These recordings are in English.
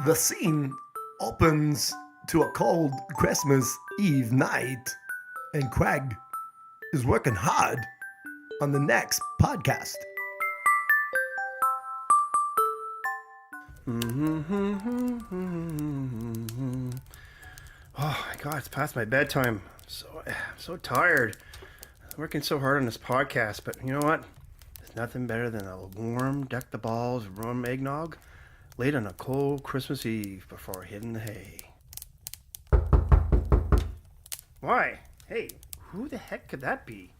The scene opens to a cold Christmas Eve night, and Craig is working hard on the next podcast. Oh my God, it's past my bedtime. I'm so tired. I'm working so hard on this podcast, but you know what? There's nothing better than a warm, deck the balls, warm eggnog late on a cold Christmas Eve before hitting the hay. Why? Hey, who the heck could that be?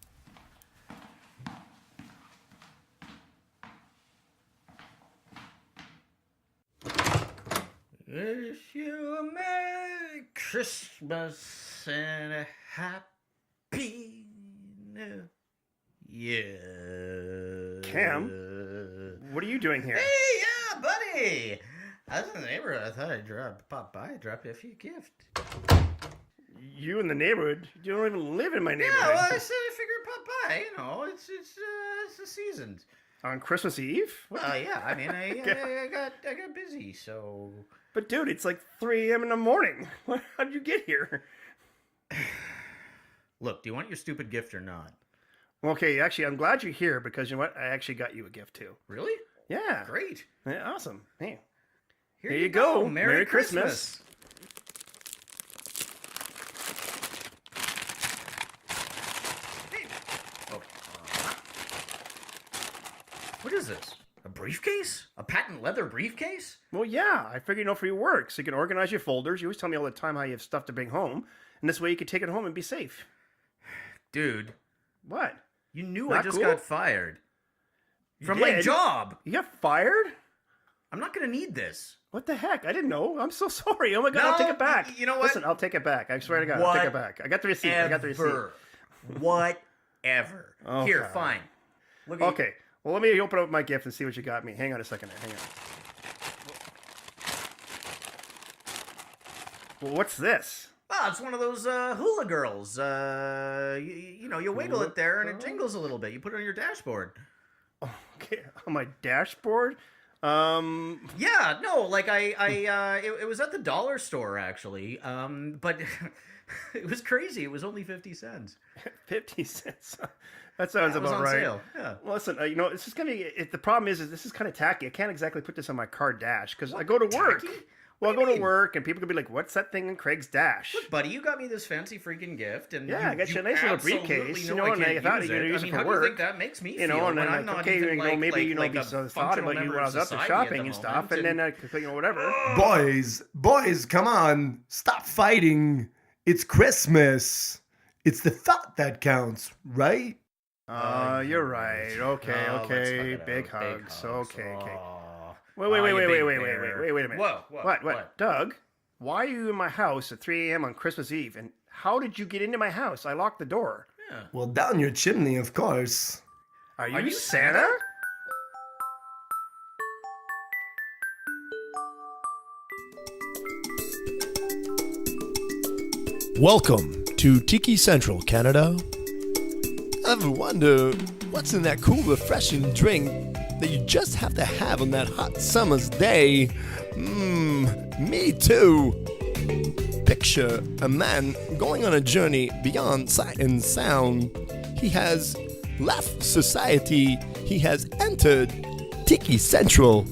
Wish you a Merry Christmas and a Happy New Year. Cam, what are you doing here? Hey, yeah, buddy. I was in the neighborhood. I thought I'd pop by, drop you a few gifts. You in the neighborhood? You don't even live in my neighborhood. Yeah, well, I said I figured pop by. You know, it's the season. On Christmas Eve? Well, yeah. I mean, I got busy, so. But dude, it's like 3 a.m. in the morning. How did you get here? Look, do you want your stupid gift or not? Okay, actually, I'm glad you're here because you know what? I actually got you a gift too. Really? Yeah. Great. Yeah, awesome. Hey. Here you go. Merry Christmas. Oh. What is this? A briefcase? A patent leather briefcase? Well, yeah. I figured, for your work, so you can organize your folders. You always tell me all the time how you have stuff to bring home, and this way you can take it home and be safe. Dude. What? You knew Not I just cool? got fired. From did? my job. You got fired? I'm not going to need this. What the heck? I didn't know. I'm so sorry. Oh my God, No, I'll take it back. you know what? Listen, I'll take it back. I swear to God, I'll take it back. I got the receipt. Whatever. Okay. Here, fine. Look at Okay. Well, let me open up my gift and see what you got me. Hang on a second. Hang on. Well, what's this? Oh, it's one of those hula girls. You wiggle Hula it there and it girl? jingles a little bit. You put it on your dashboard. Okay, on my dashboard. Yeah, no, like it was at the dollar store actually. But it was crazy. It was only 50 cents. 50 cents. That sounds It was about on right. sale. Yeah. Well, listen, this is gonna be. The problem is this is kind of tacky. I can't exactly put this on my car dash because I go to work. Tacky? Well, I What do go you to mean? work and people can be like, "What's that thing in Craig's dash?" Look, buddy, you got me this fancy freaking gift, and Yeah, I got you a nice little briefcase, know I and I can't thought use you were it. gonna use I it mean, for how do you work. think that makes me feel? And when then I'm not okay, even maybe like be a so thought functional about you member when I of was out there society shopping at and the stuff, and moment, then whatever. Boys, come on. Stop fighting. It's Christmas. It's the thought that counts, right? You're right. Okay, Oh, let's okay. hug it Big out. hugs. Okay. Aw. Wait Aw, you big a bear. minute. Whoa, What? Doug, why are you in my house at 3 a.m. on Christmas Eve? And how did you get into my house? I locked the door. Yeah. Well, down your chimney, of course. Are you you Santa? Santa? Welcome to Tiki Central, Canada. Ever wonder what's in that cool, refreshing drink that you just have to have on that hot summer's day? Me too. Picture a man going on a journey beyond sight and sound. He has left society. He has entered Tiki Central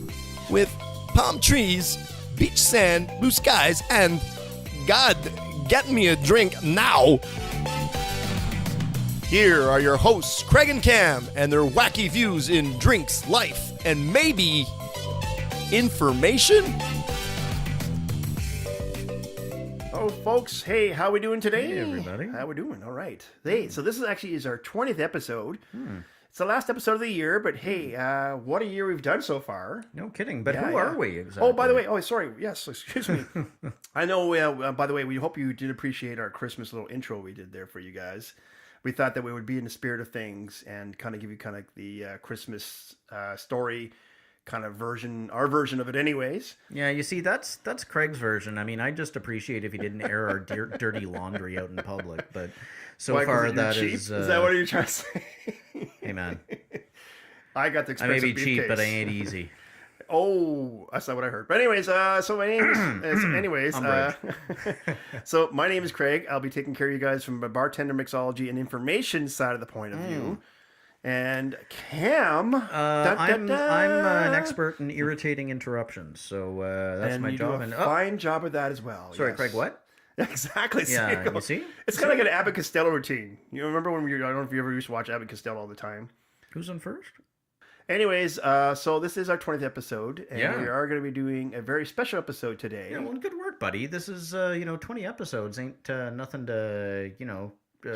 with palm trees, beach sand, blue skies, and God, get me a drink now. Here are your hosts, Craig and Cam, and their wacky views in drinks, life, and maybe information. Oh, folks. Hey, how we doing today? Hey, everybody. How we doing? All right. Hey, so this is our 20th episode. It's the last episode of the year, but hey, what a year we've done so far. No kidding. But Yeah, who yeah. are we exactly? Oh, by the way, sorry. Yes, excuse me. I know, by the way, we hope you did appreciate our Christmas little intro we did there for you guys. We thought that we would be in the spirit of things and kind of give you kind of the Christmas story kind of version, our version of it anyways. Yeah, you see, that's Craig's version. I mean, I just appreciate if he didn't air our dirty laundry out in public. But so Why, 'cause far, you're that cheap? is. Is that what you're trying to say? Hey, man. I got the I may expensive be cheap, but I briefcase. ain't easy. Oh, that's not what I heard. But anyways, so my name is, so my name is Craig. I'll be taking care of you guys from a bartender, mixology, and information side of the point of view. And Cam, I'm an expert in irritating interruptions, so that's my job. And fine job with that as well. Sorry, yes. Craig. What? Exactly. Yeah, you see? It's kind of like an Abbott Costello routine. You remember when I don't know if you ever used to watch Abbott Costello all the time. Who's on first? Anyways, so this is our 20th episode, and we are going to be doing a very special episode today. Yeah, well, good work, buddy. This is 20 episodes ain't nothing to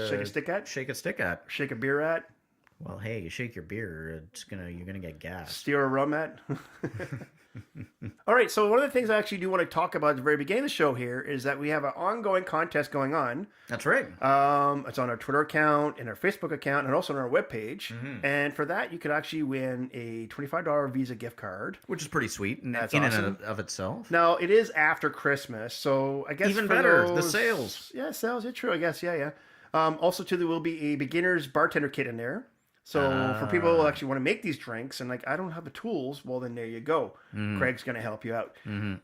shake a stick at, shake a beer at. Well, hey, you shake your beer, you're gonna get gas. Steer a rum at. All right, so one of the things I actually do want to talk about at the very beginning of the show here is that we have an ongoing contest going on. That's right. It's on our Twitter account and our Facebook account and also on our webpage. And for that, you could actually win a $25 Visa gift card. Which is pretty sweet That's in awesome. and of itself. Now, it is after Christmas, so I guess Even for better, those, the sales. Yeah, sales, yeah, true, I guess, yeah. Also, too, there will be a beginner's bartender kit in there. So for people who actually want to make these drinks and I don't have the tools, well, then there you go. Craig's going to help you out.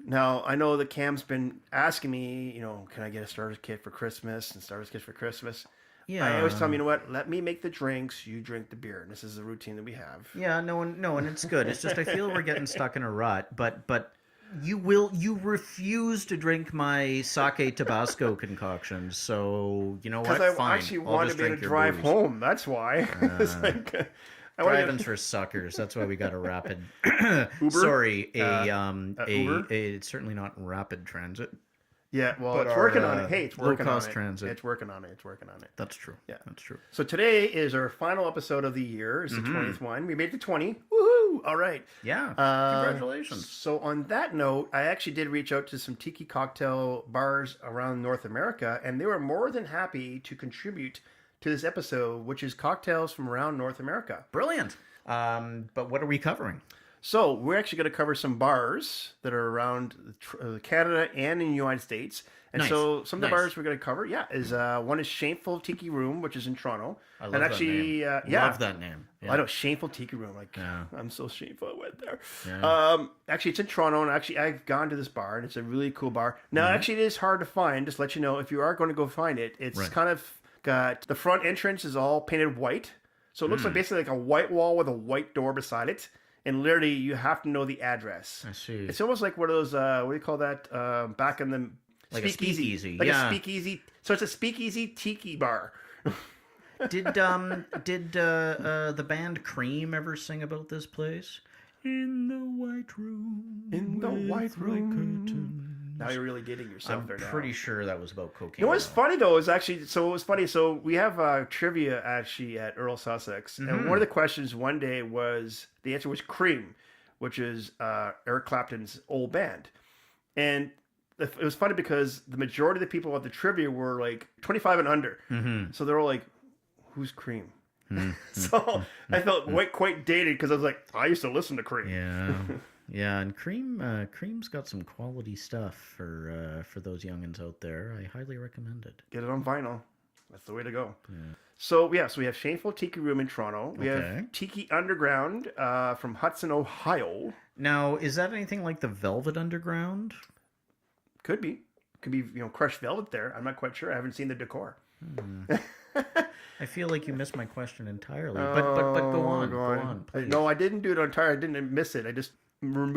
Now, I know that Cam's been asking me, can I get a starter kit for Christmas and starter kit for Christmas? Yeah. I always tell him, you know what, let me make the drinks, you drink the beer. And this is the routine that we have. Yeah, no, and it's good. It's just I feel we're getting stuck in a rut, but you refuse to drink my sake Tabasco concoctions, so you know what? Because I Fine. actually I'll wanted just me to drink your drive booze. home. That's why. Driving's for suckers. That's why we got a rapid. Uber? Sorry, Uber? it's certainly not rapid transit. Yeah, well, But it's our, working on it. Hey, it's working on it. low-cost transit. It's working on it. That's true. Yeah, that's true. So today is our final episode of the year. It's the 20th one. We made the 20. Woohoo! All right. Yeah. Congratulations. So on that note, I actually did reach out to some tiki cocktail bars around North America, and they were more than happy to contribute to this episode, which is cocktails from around North America. Brilliant. But what are we covering? So we're actually going to cover some bars that are around Canada and in the United States. And Nice. so some of the Nice. bars we're going to cover, is one is Shameful Tiki Room, which is in Toronto. I love and that actually, name. Love that name. Yeah. I know, Shameful Tiki Room. Yeah. I'm so shameful I went there. Yeah. Actually, it's in Toronto, and actually I've gone to this bar, and it's a really cool bar. Now, actually, it is hard to find. Just to let you know, if you are going to go find it, it's kind of got the front entrance is all painted white, so it looks like basically like a white wall with a white door beside it. And literally, you have to know the address. I see. It's almost like one of those, what do you call that? Back in the Like a speakeasy. Like Yeah. a speakeasy. So it's a speakeasy tiki bar. Did the band Cream ever sing about this place? In the white room. In the white room. Curtain. Now you're really dating yourself I'm there now. pretty sure that was about cocaine. You know what's funny though is actually, so it was funny. So we have trivia actually at Earl Sussex, and one of the questions one day was the answer was Cream, which is Eric Clapton's old band, and it was funny because the majority of the people at the trivia were like 25 and under, so they're all like, "Who's Cream?" So I felt quite dated because I was like, I used to listen to Cream. Yeah. Yeah, and Cream's got some quality stuff for those youngins out there. I highly recommend it. Get it on vinyl. That's the way to go. Yeah. So we have Shameful Tiki Room in Toronto. We have Tiki Underground from Hudson, Ohio. Now, is that anything like the Velvet Underground? Could be, crushed velvet there. I'm not quite sure. I haven't seen the decor. I feel like you missed my question entirely. But go on, please. No, I didn't do it entirely. I didn't miss it. I just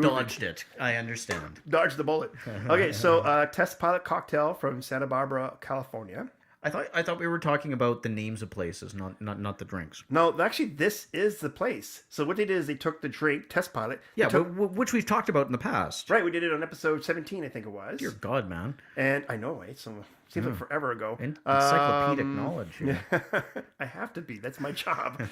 dodged it. I understand. Dodged the bullet. Okay, so Test Pilot Cocktail from Santa Barbara, California. I thought we were talking about the names of places, not the drinks. No, actually, this is the place. So what they did is they took the drink, Test Pilot. Yeah, which we've talked about in the past. Right, we did it on episode 17, I think it was. Dear God, man. And I know, right? So seems like forever ago. Encyclopedic knowledge. Yeah. I have to be. That's my job.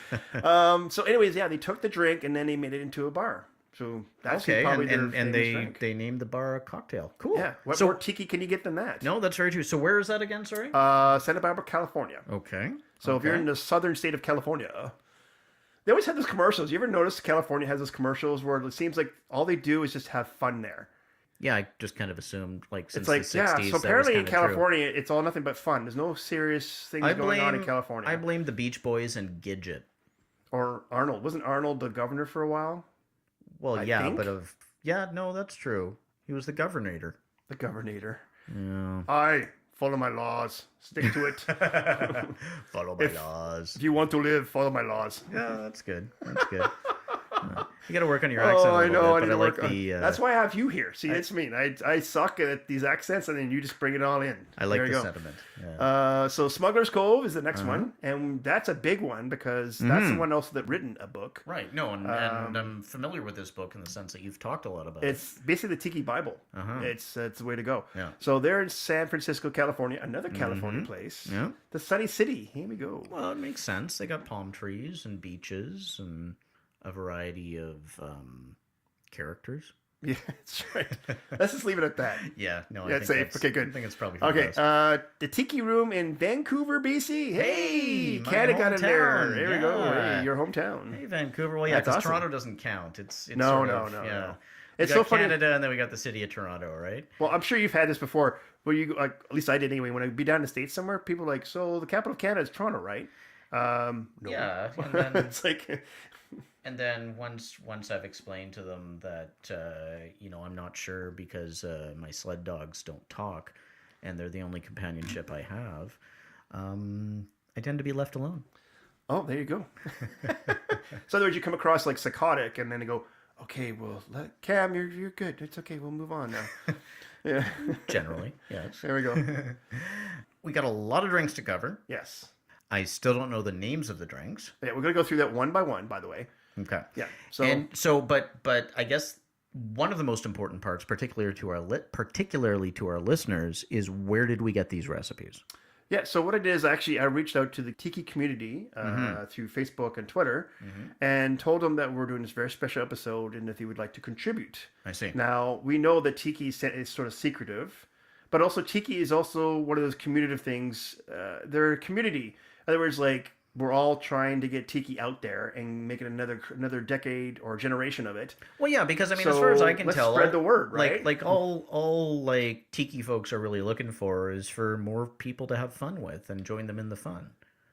So anyways, they took the drink and then they made it into a bar. So that's probably their famous drink. They named the bar a cocktail. Cool. Yeah. What more tiki can you get than that? No, that's very true. So where is that again? Sorry. Santa Barbara, California. Okay. So if you're in the southern state of California, they always have those commercials. You ever notice California has those commercials where it seems like all they do is just have fun there? Yeah, I just kind of assumed since it's like the 60s. So apparently in California, it's all nothing but fun. There's no serious things going on in California. I blame the Beach Boys and Gidget. Or Arnold. Wasn't Arnold the governor for a while? Well, I yeah, think. but of Yeah, no, that's true. He was the governor. The governor. Yeah. I follow my laws. Stick to it. Follow my laws. If you want to live, follow my laws. Yeah, that's good. That's good. You got to work on your accent. Oh, a I little know. bit, I need but to work on. the. That's why I have you here. See, it's me. I suck at these accents, and then you just bring it all in. I like there the you go. sentiment. Yeah. So Smuggler's Cove is the next one, and that's a big one because that's the one also that written a book. Right. No, and I'm familiar with this book in the sense that you've talked a lot about it. It's basically the Tiki Bible. It's the way to go. Yeah. So they're in San Francisco, California, another California place. Yeah. The Sunny City. Here we go. Well, it makes sense. They got palm trees and beaches and a variety of characters. Yeah, that's right. Let's just leave it at that. Yeah, no, Yeah, it's safe. Okay, good. I think it's probably Okay, best. the Tiki Room in Vancouver, BC. Hey, my Canada got in there. hometown. There we go. Yeah. Hey, your hometown. Hey, Vancouver. Well, yeah, That's because awesome. Toronto doesn't count. It's No, sort no, of, no, yeah. no. We It's got so funny. Canada, and then we got the city of Toronto, right? Well, I'm sure you've had this before. Where you, like, at least I did anyway. When I be down in the States somewhere, people are like, so the capital of Canada is Toronto, right? No. Yeah, and then, It's like, and then once I've explained to them that I'm not sure because my sled dogs don't talk, and they're the only companionship I have, I tend to be left alone. oh, there you go. So in other words, you come across like psychotic, and then they go, okay, well, Cam, you're good. It's okay. We'll move on now. Yeah. Generally, yes. There we go. We got a lot of drinks to cover. Yes. I still don't know the names of the drinks. Yeah, we're gonna go through that one by one, by the way. Okay. Yeah. So But I guess one of the most important parts, particularly to our listeners, is where did we get these recipes? yeah. So what I did is actually I reached out to the Tiki community through Facebook and Twitter, and told them that we're doing this very special episode and that they would like to contribute. I see. Now we know that Tiki is sort of secretive, but also Tiki is also one of those communicative things. They're a community. In other words, like we're all trying to get Tiki out there and make it another decade or generation of it. Well, yeah, because I mean, as So far as I can let's tell, spread the word, right? Like all like Tiki folks are really looking for is for more people to have fun with and join them in the fun.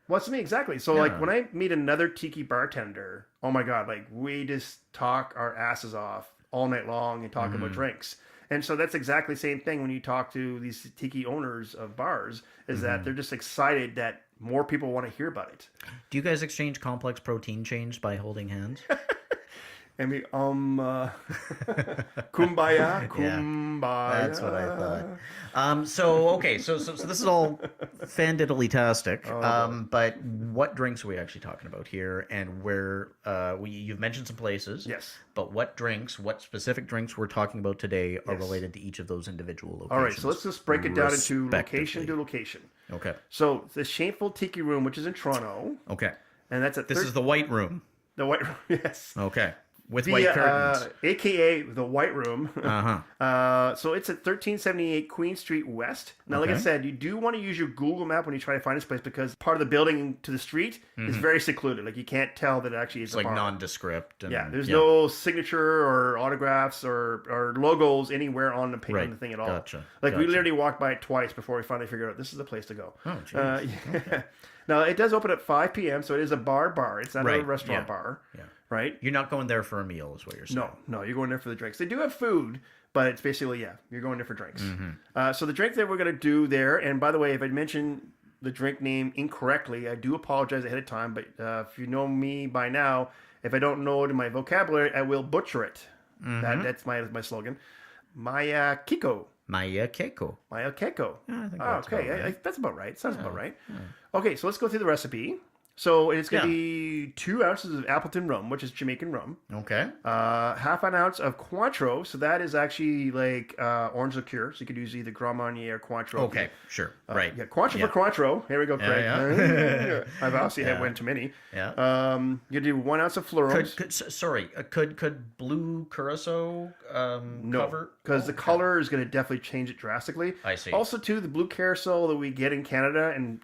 Well, that's me exactly. So Yeah. like when I meet another Tiki bartender, oh my God, like we just talk our asses off all night long and talk about drinks. And so that's exactly the same thing when you talk to these Tiki owners of bars, is that they're just excited that more people want to hear about it. Do you guys exchange complex protein chains by holding hands? And we kumbaya, kumbaya. That's what I thought. So this is all fandiddly-tastic. But what drinks are we actually talking about here, and where? You've mentioned some places. Yes. But what specific drinks we're talking about today are related to each of those individual locations? All right, so let's just break it down into location respectively. to location. Okay. So the Shameful Tiki Room, which is in Toronto, Okay. and that's at This is the White Room. the White Room. Yes. Okay. With white curtains. AKA the White Room. Uh-huh. So it's at 1378 Queen Street West. Now, like I Okay. said, you do want to use your Google map when you try to find this place because part of the building to the street is very secluded. Like you can't tell that it actually is It's a like bar. nondescript. And, Yeah, there's no signature or autographs or logos anywhere on the Right. on the thing at all. Gotcha. Like we Gotcha. literally walked by it twice before we finally figured out this is the place to go. Oh, jeez. Yeah. Now it does open at 5 p.m., so it is a bar. It's not a Right, restaurant yeah. bar. Yeah. Right? You're not going there for a meal, is what you're saying. No, you're going there for the drinks. They do have food, but it's basically, you're going there for drinks. So the drink that we're going to do there, and by the way, if I mention the drink name incorrectly, I do apologize ahead of time, but if you know me by now, if I don't know it in my vocabulary, I will butcher it. That's my slogan. Maya Kiko. Maya Keiko. Maya Keko. Yeah, I think Oh, that's okay, about right. that's about right. Sounds about right. Okay, so let's go through the recipe. So it's going to Yeah. be 2 ounces of Appleton rum, which is Jamaican rum. Okay. Half an ounce of Cointreau. So that is actually like orange liqueur. So you could use either Grand Marnier or Cointreau. Okay. Sure. Right. Yeah, Cointreau for Cointreau. Here we go, Craig. yeah. I've obviously had one too many. Yeah. You do 1 ounce of Florums. Could blue curacao No, cover? because the color is going to definitely change it drastically. I see. Also, too, the blue carousel that we get in Canada and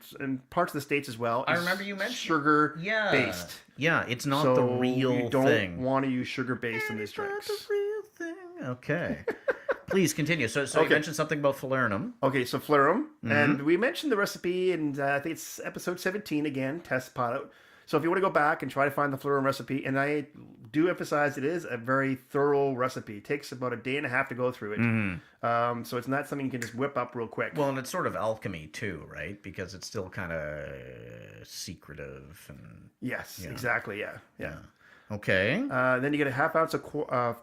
parts of the States as well. I is remember you mentioned sugar Yeah. based. Yeah, it's not So the real you don't thing. want to use sugar based in these drinks. Not the real thing. Okay. Please continue. So you Okay. mentioned something about falernum. Okay, so Flarum, Mm-hmm. and we mentioned the recipe, and I think it's episode 17 again, test pilot. So if you want to go back and try to find the Fleur recipe, and I do emphasize it is a very thorough recipe. It takes about a day and a half to go through it. So it's not something you can just whip up real quick. Well, and it's sort of alchemy too, right? Because it's still kind of secretive and Yes, exactly. Yeah. okay. Then you get a half ounce of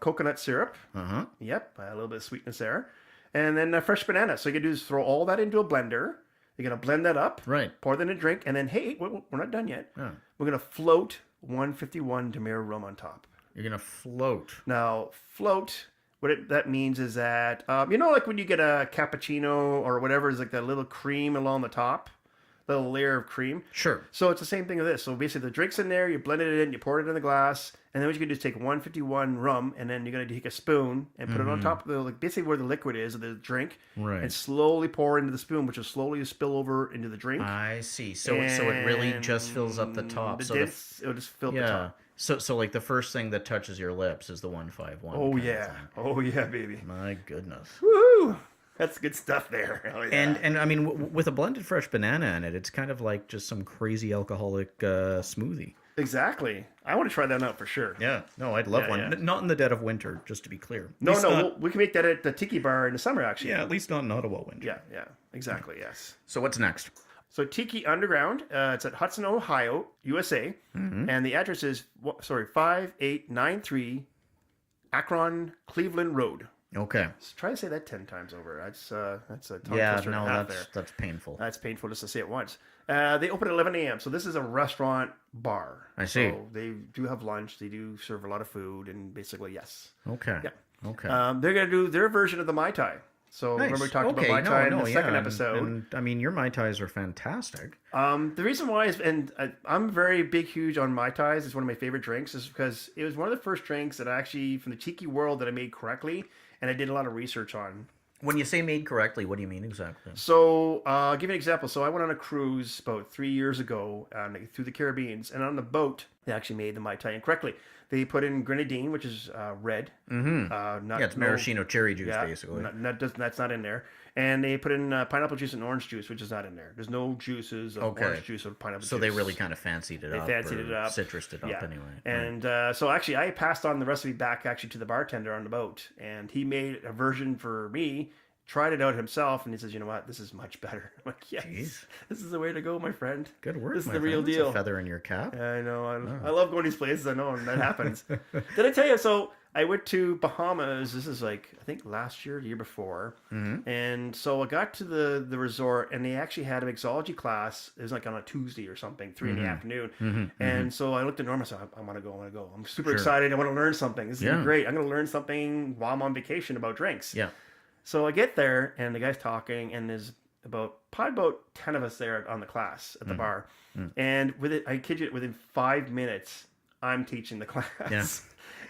coconut syrup. Uh-huh. Yep, a little bit of sweetness there. And then fresh banana. So you can do is throw all that into a blender. You're going to blend that up. Right. Pour that in a drink. And then, hey, we're not done yet. Oh. We're going to float 151 Demerara rum on top. You're gonna float. Now, float, that means is that, like when you get a cappuccino or whatever, is like that little cream along the top, little layer of cream. Sure. So it's the same thing with this. So basically the drink's in there, you blend it in, you pour it in the glass, and then what you can do is take 151 rum, and then you're going to take a spoon and put it on top of basically where the liquid is of the drink, Right. and slowly pour into the spoon, which will slowly spill over into the drink. I see. So it really just fills up the top. It'll just fill up the top. So like the first thing that touches your lips is the 151. Oh yeah. Oh yeah, baby. My goodness. Woohoo! That's good stuff there. Oh, yeah. And I mean, with a blended fresh banana in it, it's kind of like just some crazy alcoholic smoothie. Exactly. I want to try that out for sure. Yeah. No, I'd love one. yeah. Not in the dead of winter, just to be clear. We can make that at the Tiki Bar in the summer, actually. Yeah, at least not in Ottawa winter. Yeah, exactly, yes. So what's next? So Tiki Underground, it's at Hudson, Ohio, USA, and the address is 5893 Akron, Cleveland Road. Okay. So try to say that 10 times over. That's a tongue Yeah, twister and a no, half that's painful. That's painful just to say it once. They open at 11 a.m. So this is a restaurant bar. I see. So they do have lunch. They do serve a lot of food, and basically, yes. Okay. Yeah. Okay. They're going to do their version of the Mai Tai. So Nice. remember we talked about Mai Tai in the second episode. And, I mean, your Mai Tais are fantastic. The reason why is, and I'm very huge on Mai Tais. It's one of my favorite drinks, is because it was one of the first drinks that I actually, from the tiki world, that I made correctly, and I did a lot of research on. When you say made correctly, what do you mean exactly? So, I'll give you an example. So I went on a cruise about 3 years ago through the Caribbean, and on the boat, they actually made the Mai Tai incorrectly. They put in grenadine, which is red. Mm-hmm. It's maraschino cherry juice, basically. That's not in there. And they put in pineapple juice and orange juice, which is not in there. There's no juices of orange juice or pineapple juice. So they really kind of fancied it up. They fancied it up. Citrused it up anyway. And so actually, I passed on the recipe back actually to the bartender on the boat. And he made a version for me, tried it out himself, and he says, you know what, this is much better. I'm like, yes, Jeez. This is the way to go, my friend. Good work, This is my the friend. real That's deal. a feather in your cap. I know. I love going to these places. I know, and that happens. Did I tell you? So I went to Bahamas. This is like, I think last year, the year before. Mm-hmm. And so I got to the resort, and they actually had an mixology class. It was like on a Tuesday or something, 3 in the afternoon. Mm-hmm. And so I looked at Norma and said, I want to go. I'm super excited. I want to learn something. This is great. I'm going to learn something while I'm on vacation about drinks. Yeah. So I get there, and the guy's talking, and there's probably about 10 of us there on the class at the bar. And I kid you, within 5 minutes, I'm teaching the class. Yeah.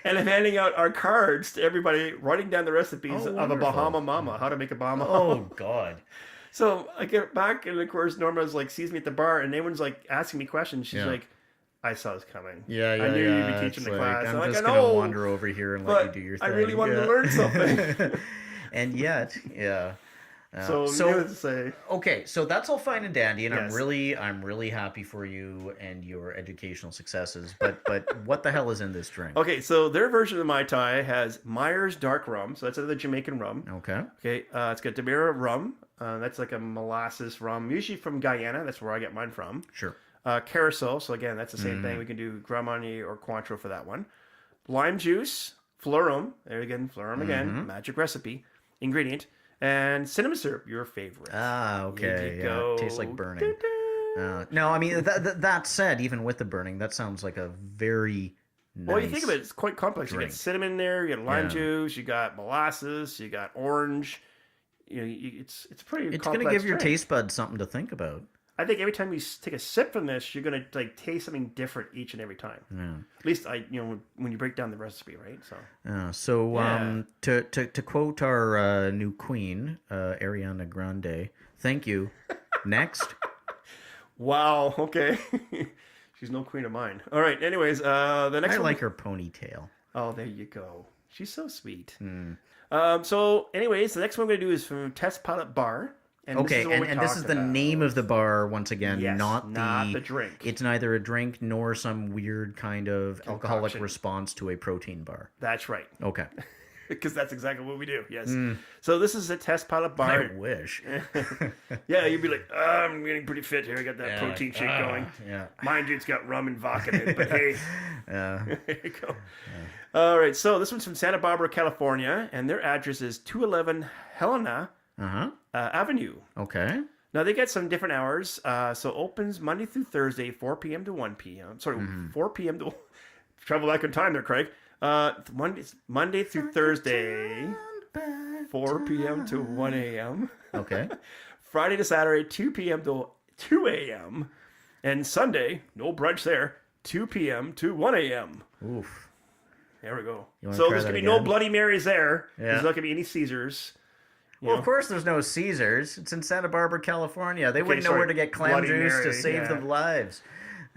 And I'm handing out our cards to everybody, writing down the recipes of a Bahama Mama, how to make a Bahama Mama. Oh, God. So I get back, and of course, Norma's like, sees me at the bar, and everyone's like asking me questions. She's like, I saw this coming. I knew you'd be teaching the class. I'm just going to wander over here and let you do your thing. I really wanted to learn something. And yet, So needless to say. Okay, so that's all fine and dandy, and I'm really happy for you and your educational successes. But what the hell is in this drink? Okay, so their version of Mai Tai has Myers dark rum, so that's another Jamaican rum. Okay. Okay, it's got Demerara rum. That's like a molasses rum, usually from Guyana. That's where I get mine from. Sure. Carousel, so again, that's the same thing. We can do Grand Marnier or Cointreau for that one. Lime juice, Florum. There again, Florum again. Magic recipe. Ingredient. And cinnamon syrup, your favorite. Ah, okay. Yeah. Tastes like burning. No, I mean, that said, even with the burning, that sounds like a very nice Well, you think of it, it's quite complex. drink. You got cinnamon there, you got lime juice, you got molasses, you got orange. It's pretty complex. It's going to give your taste buds something to think about. I think every time you take a sip from this, you're gonna like taste something different each and every time. Yeah. At least when you break down the recipe, right? To quote our new queen, Ariana Grande, thank you. Next. Wow. Okay. She's no queen of mine. All right. Anyways, the next. I like her ponytail. Oh, there you go. She's so sweet. So, anyways, the next one I'm gonna do is from Test Pilot Bar. And Okay, and this is the name of the bar once again, Yes, not the drink. It's neither a drink nor some weird kind of alcoholic Concoction. response to a protein bar. That's right. Okay. Because that's exactly what we do. Yes. So this is a test pilot bar. I wish. Yeah, you'd be like, I'm getting pretty fit here. I got that protein shake going. Yeah. Mind you, it's got rum and vodka in it, but hey, Yeah. there you go. All right, so this one's from Santa Barbara, California, and their address is 211 Helena Avenue. Okay. Now, they get some different hours. So opens Monday through Thursday, 4 p.m. to 1 p.m. Sorry, 4 p.m. to... Travel back in time there, Craig. Monday through Thursday, 4 p.m. to 1 a.m. Okay. Friday to Saturday, 2 p.m. to 2 a.m. And Sunday, no brunch there, 2 p.m. to 1 a.m. Oof. There we go. wanna So try there's that going to be no again? Bloody Marys there. Yeah. There's not going to be any Caesars. Well, of course there's no Caesars. It's in Santa Barbara, California. They wouldn't know sorry, where to get clam Bloody juice to Mary, save yeah. them lives.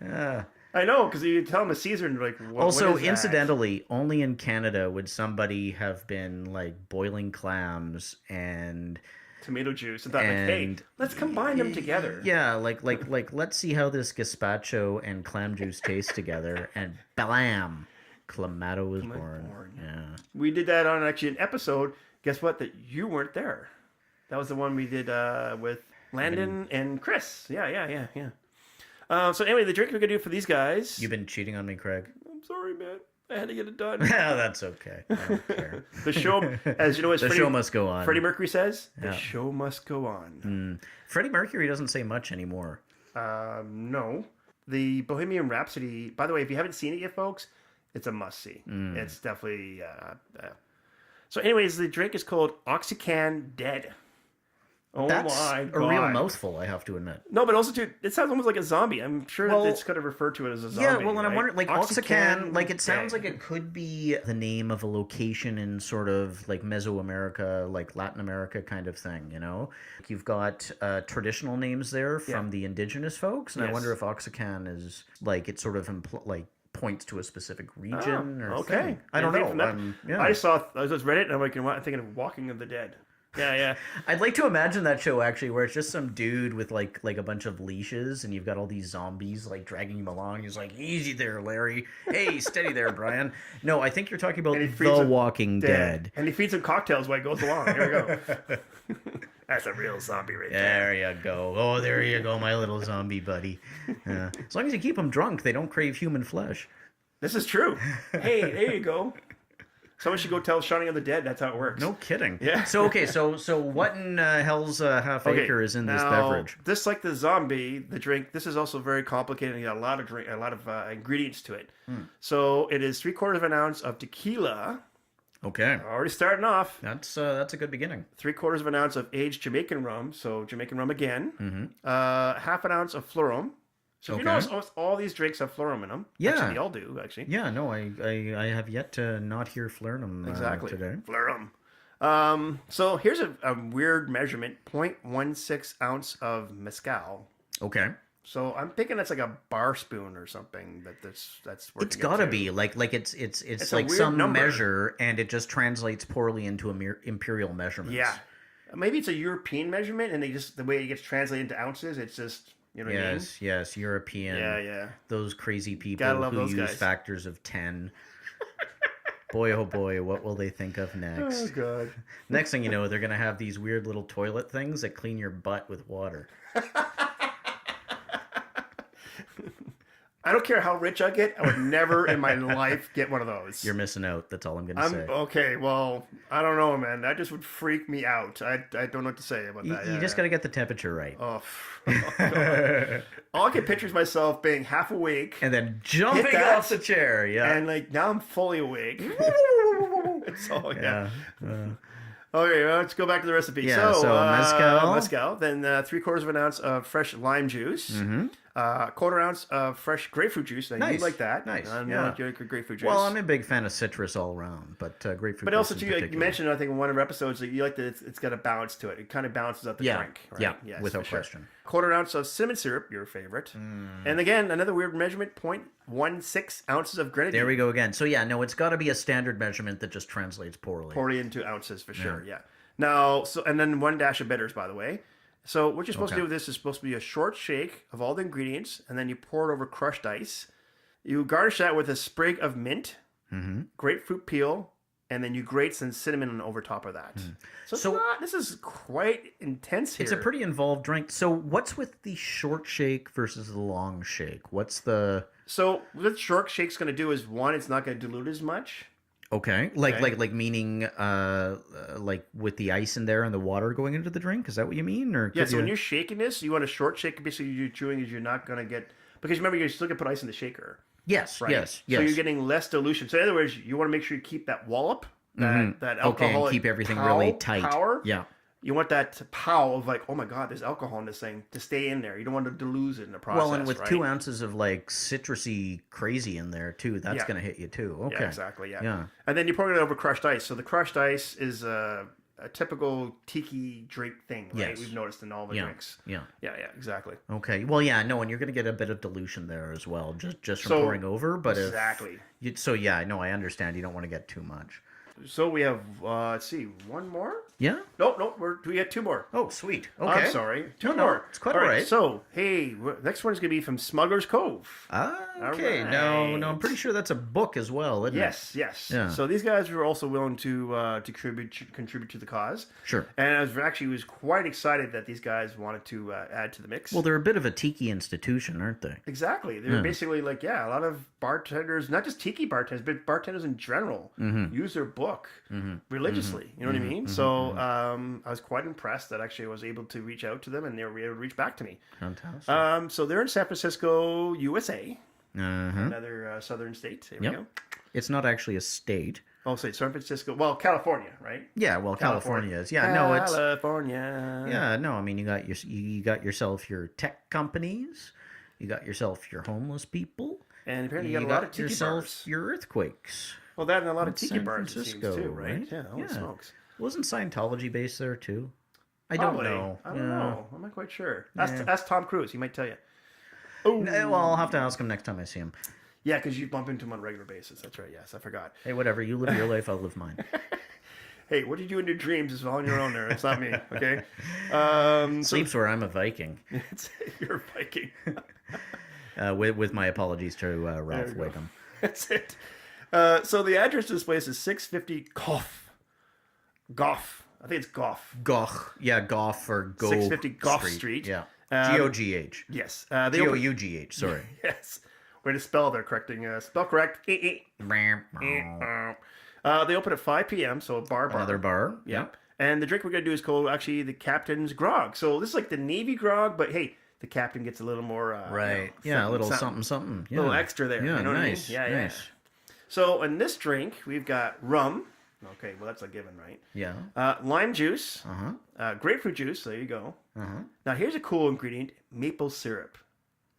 Yeah. I know, because you tell them a Caesar and they're like, what Also, is that? incidentally, only in Canada would somebody have been like boiling clams and Tomato juice. And thought, like, hey, And- let's combine them together. yeah, like let's see how this gazpacho and clam juice taste together, and blam, Clamato was born. Yeah. We did that on actually an episode. Guess what? That you weren't there. That was the one we did with Landon and Chris. Yeah. So anyway, the drink we're going to do for these guys. You've been cheating on me, Craig. I'm sorry, man. I had to get it done. Yeah, that's okay. I don't care. The show, as you know, as The show must go on. Freddie Mercury says, the Yeah. show must go on. Freddie Mercury doesn't say much anymore. No. The Bohemian Rhapsody, by the way, if you haven't seen it yet, folks, it's a must-see. It's definitely... So anyways, the drink is called Oaxacan Dead. Oh That's my a God. real mouthful, I have to admit. No, but also, too, it sounds almost like a zombie. I'm sure Well, it's going to refer to it as a zombie. Yeah, well, and I'm right? wondering, like, Oaxacan, like, it sounds Dead. like it could be the name of a location in sort of, like, Mesoamerica, like, Latin America kind of thing, you know? You've got traditional names there from the indigenous folks, and I Yes. wonder if Oaxacan is, like, it sort of, points to a specific region or okay. thing. I don't Anything know. from that? Yeah. I just read it, and I'm like, I'm thinking of Walking of the Dead. Yeah. I'd like to imagine that show actually, where it's just some dude with like a bunch of leashes, and you've got all these zombies like dragging him along. He's like, "Easy there, Larry. Hey, steady there, Brian." No, I think you're talking about And he feeds The him Walking Dead. And he feeds him cocktails while he goes along. Here we go. That's a real zombie right there. There you go. Oh, there you go, my little zombie buddy. As long as you keep them drunk, they don't crave human flesh. This is true. Hey, there you go. Someone should go tell Shaunting of the Dead that's how it works. No kidding. Yeah. So okay, so what in hell's half acre is in this beverage? Just like the zombie, the drink, this is also very complicated. You got a lot of ingredients to it. So it is 3/4 of an ounce of tequila. Okay, Already starting off. that's a good beginning. 3/4 of an ounce of aged Jamaican rum. So Jamaican rum again. Mm-hmm. Half an ounce of fluorum. So if you Okay. notice, almost all these drinks have fluorum in them. Yeah. Actually, they all do, actually. Yeah, no, I have yet to not hear Flurnum Exactly. today. Fluorum. So here's a weird measurement: 0.16 ounce of mezcal. Okay. So I'm thinking that's like a bar spoon or something. That's It's got to be like it's It's a like weird some number. measure, and it just translates poorly into imperial measurements. Yeah. Maybe it's a European measurement, and the way it gets translated into ounces, it's just what I mean? Yes, European. Yeah. Those crazy people Gotta love who those use guys. factors of 10. Boy, oh boy, what will they think of next? God. Next thing you know, they're gonna have these weird little toilet things that clean your butt with water. I don't care how rich I get. I would never in my life get one of those. You're missing out. That's all I'm gonna say. Okay. Well, I don't know, man. That just would freak me out. I don't know what to say about that. You just gotta get the temperature right. Oh, God. All I can picture is myself being half awake And then jumping Hit that, off the chair. Yeah. and like now I'm fully awake. It's all yeah. Okay, well, let's go back to the recipe. Yeah, so mezcal. Mezcal. Then 3/4 of an ounce of fresh lime juice. Mm-hmm. 1/4 ounce of fresh grapefruit juice. Now, you Nice. like that. Nice, I yeah. like your grapefruit juice. Well, I'm a big fan of citrus all around, but grapefruit. But also, juice in too, you particular. mentioned, I think, in one of our episodes that you like that it's got a balance to it. It kind of balances out the Yeah, drink. Right? yeah, Yes, without for sure. question. 1/4 ounce of cinnamon syrup, your favorite. And again, another weird measurement, 0.16 ounces of grenadine. There we go again. So yeah, no, it's got to be a standard measurement that just translates poorly. Pour it into ounces for sure, yeah. Now, and then 1 dash of bitters, by the way. So what you're supposed to do with this is supposed to be a short shake of all the ingredients, and then you pour it over crushed ice. You garnish that with a sprig of mint, grapefruit peel, and then you grate some cinnamon over top of that. So this is quite intense here. It's a pretty involved drink. So what's with the short shake versus the long shake? What's the... So what short shake's going to do is, one, it's not going to dilute as much. Okay. Like meaning like with the ice in there and the water going into the drink? Is that what you mean? Or Yeah, so when you're shaking this, you want a short shake. Basically, you're doing is you're not going to get... Because remember, you're still going to put ice in the shaker. Yes, right? yes. So you're getting less dilution. So in other words, you want to make sure you keep that wallop, that alcoholic and keep everything really tight. Power. Yeah. You want that pow of like, oh my God, there's alcohol in this thing to stay in there. You don't want to lose it in the process. Well, and with right? 2 ounces of like citrusy crazy in there too, that's going to hit you too. Okay. Yeah, exactly. Yeah. Yeah. And then you pour it over crushed ice. So the crushed ice is a typical tiki drink thing, right? Yes. We've noticed in all the drinks. Yeah. Yeah, exactly. Okay. Well, yeah, no, and you're going to get a bit of dilution there as well, just from pouring over. But exactly. I understand. You don't want to get too much. So we have, let's see, one more? Yeah. No, we got 2 more. Oh, sweet. Okay. I'm sorry. 2 more. It's quite all right. So, hey, next one is going to be from Smuggler's Cove. Okay. Right. No, I'm pretty sure that's a book as well, isn't it? Yes. Yeah. So these guys were also willing to contribute to the cause. Sure. And I was quite excited that these guys wanted to add to the mix. Well, they're a bit of a tiki institution, aren't they? Exactly. They're basically like, a lot of bartenders, not just tiki bartenders, but bartenders in general, use their book religiously. You know what I mean? So I was quite impressed that actually I was able to reach out to them and they were able to reach back to me. Fantastic. So they're in San Francisco, USA, another southern state. There we go. It's not actually a state. Oh, say San Francisco. Well, California, right? Yeah, well, California is. Yeah, no, it's California. Yeah, no, I mean you got yourself your tech companies, you got yourself your homeless people, and apparently you you got a lot of tiki yourself bars. your earthquakes. Well, that and a lot of That's tiki San bars, it Francisco, seems, too, right? Yeah, holy smokes. Wasn't Scientology based there too? I don't know. I don't know. I'm not quite sure. Ask Tom Cruise. He might tell you. Oh, Well, I'll have to ask him next time I see him. yeah, because you bump into him on a regular basis. That's right. Yes, I forgot. Hey, whatever. You live your life, I'll live mine. Hey, what you do in your dreams is all on your own there. It's not me, okay? Sleeps where I'm a Viking. You're a Viking. With my apologies to Ralph Wiggum. That's it. So the address to this place is 650 Goff. I think it's Goff. Gough. Yeah, Gough or Go. 650 Gough Street. Yeah. G-O-G-H. Yes. G-O-U-G-H, sorry. Yes. Way to spell there, correcting. Spell correct. They open at 5 p.m., so a bar. Another bar. Yeah. And the drink we're going to do is called, actually, the Captain's Grog. So this is like the Navy Grog, but hey, the captain gets a little more... right. A little something. Yeah. A little extra there. Yeah, you know nice. What I mean? Yeah. So So in this drink, we've got rum. Okay, well, that's a given, right? Yeah. Lime juice. Grapefruit juice. There you go. Now, here's a cool ingredient. Maple syrup.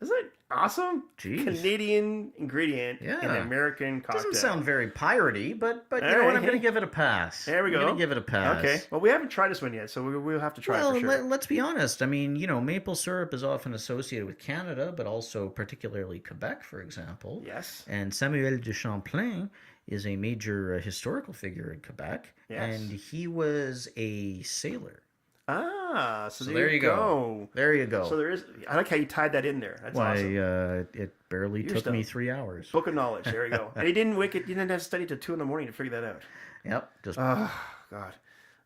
Isn't it awesome? Jeez. Canadian ingredient in an American cocktail. Doesn't sound very piratey, but you know what? I'm going to give it a pass. There we go. I'm going to give it a pass. Okay. Well, we haven't tried this one yet, so we'll have to try it for sure. Let's be honest. I mean, maple syrup is often associated with Canada, but also particularly Quebec, for example. Yes. And Samuel de Champlain is a major historical figure in Quebec. Yes. And he was a sailor. So there you go. There you go. So there is. I like how you tied that in there. That's awesome. It barely took me 3 hours. Book of knowledge. There you go. And he didn't wake it. You didn't have to study till 2 a.m. to figure that out. Yep. Just God,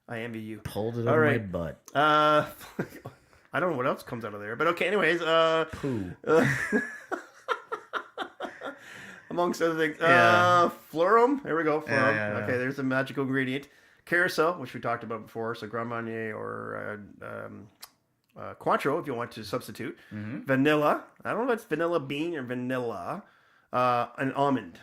I envy you. pulled it out of my butt. I don't know what else comes out of there, but okay. Anyways, Poo. amongst other things, Yeah. Florum. There we go. Florum. Yeah. Okay, there's a magical ingredient. Carousel, which we talked about before, so Grand Marnier or Cointreau if you want to substitute. Vanilla. I don't know if it's vanilla bean or vanilla. An almond.